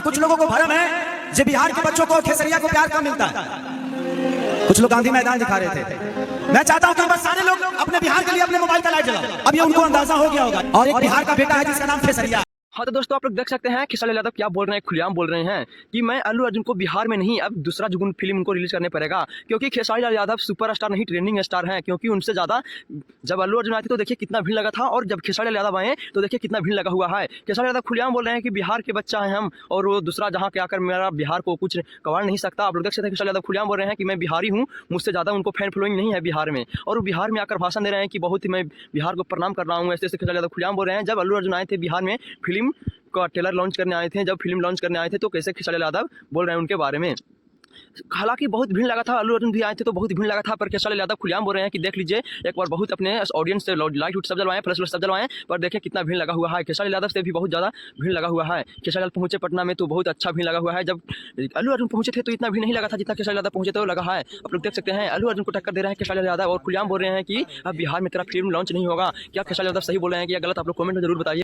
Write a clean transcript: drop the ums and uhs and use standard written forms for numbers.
कुछ लोगों को भरम है जो बिहार के बच्चों को खेसरिया को प्यार कम मिलता है। कुछ लोग गांधी मैदान दिखा रहे थे। मैं चाहता हूं कि बस सारे लोग अपने बिहार के लिए अपने मोबाइल का लाइट जलाओ। अब ये उनको अंदाजा हो गया होगा। और एक बिहार का बेटा है जिसका नाम खेसरिया। हाँ तो दोस्तों आप लोग देख सकते हैं खेसारी यादव क्या बोल रहे हैं, खुलेआम बोल रहे हैं कि मैं अल्लू अर्जुन को बिहार में नहीं अब दूसरा जुगुन फिल्म उनको रिलीज करने पड़ेगा, क्योंकि खेसारी लाल यादव सुपरस्टार नहीं ट्रेंडिंग स्टार हैं। क्योंकि उनसे ज़्यादा जब अल्लू अर्जुन आए थे तो देखिए कितना भीड़ लगा था, और जब खेसारी लाल यादव आए तो देखिए कितना भीड़ लगा हुआ है। खेसारी यादव खुलेआम बोल रहे हैं कि बिहार के बच्चा हैं हम, और वो दूसरा जहाँ के आकर मेरा बिहार को कुछ कवाड़ नहीं सकता। आप लोग देख सकते हैं खेसारी यादव खुलेआम बोल रहे हैं कि मैं बिहारी हूँ, मुझसे ज़्यादा उनको फैन फॉलोइंग नहीं है बिहार में, और वो बिहार में आकर भाषण दे रहे हैं कि बहुत ही मैं बिहार को प्रणाम कर रहा हूँ। ऐसे खेसारी यादव खुलेआम बोल रहे हैं। जब अल्लू अर्जुन आए थे बिहार में फिल्म का ट्रेलर लॉन्च करने आए थे, जब फिल्म लॉन्च करने आए थे तो कैसे खेसारी लाल यादव बोल रहे हैं उनके बारे में। हालांकि बहुत भीड़ लगा था, अल्लू अर्जुन भी आए थे तो बहुत भीड़ लगा था, पर खेसारी लाल यादव खुलेआम बोल रहे हैं कि देख लीजिए एक बार बहुत अपने ऑडियंस से लाइट उट सब जलवाएं, फ्लैश सब जलवाएं, पर देखिए कितना भीड़ लगा हुआ है। खेसारी लाल यादव से भी बहुत ज़्यादा भीड़ लगा हुआ है। खेसारी लाल पहुंचे पटना में तो बहुत अच्छा भीड़ लगा हुआ है। जब अल्लू अर्जुन पहुंचे थे तो इतना भीड़ नहीं लगा था जितना खेसारी लाल यादव पहुंचे तो लगा है। आप लोग देख सकते हैं अल्लू अर्जुन को टक्कर दे रहे हैं खेसारी लाल यादव, और खुलेआम बोल रहे हैं कि अब बिहार में तेरा फिल्म लॉन्च नहीं होगा। क्या खेसारी लाल यादव सही बोल रहे हैं कि या गलत, आप लोग कमेंट में जरूर बताइए।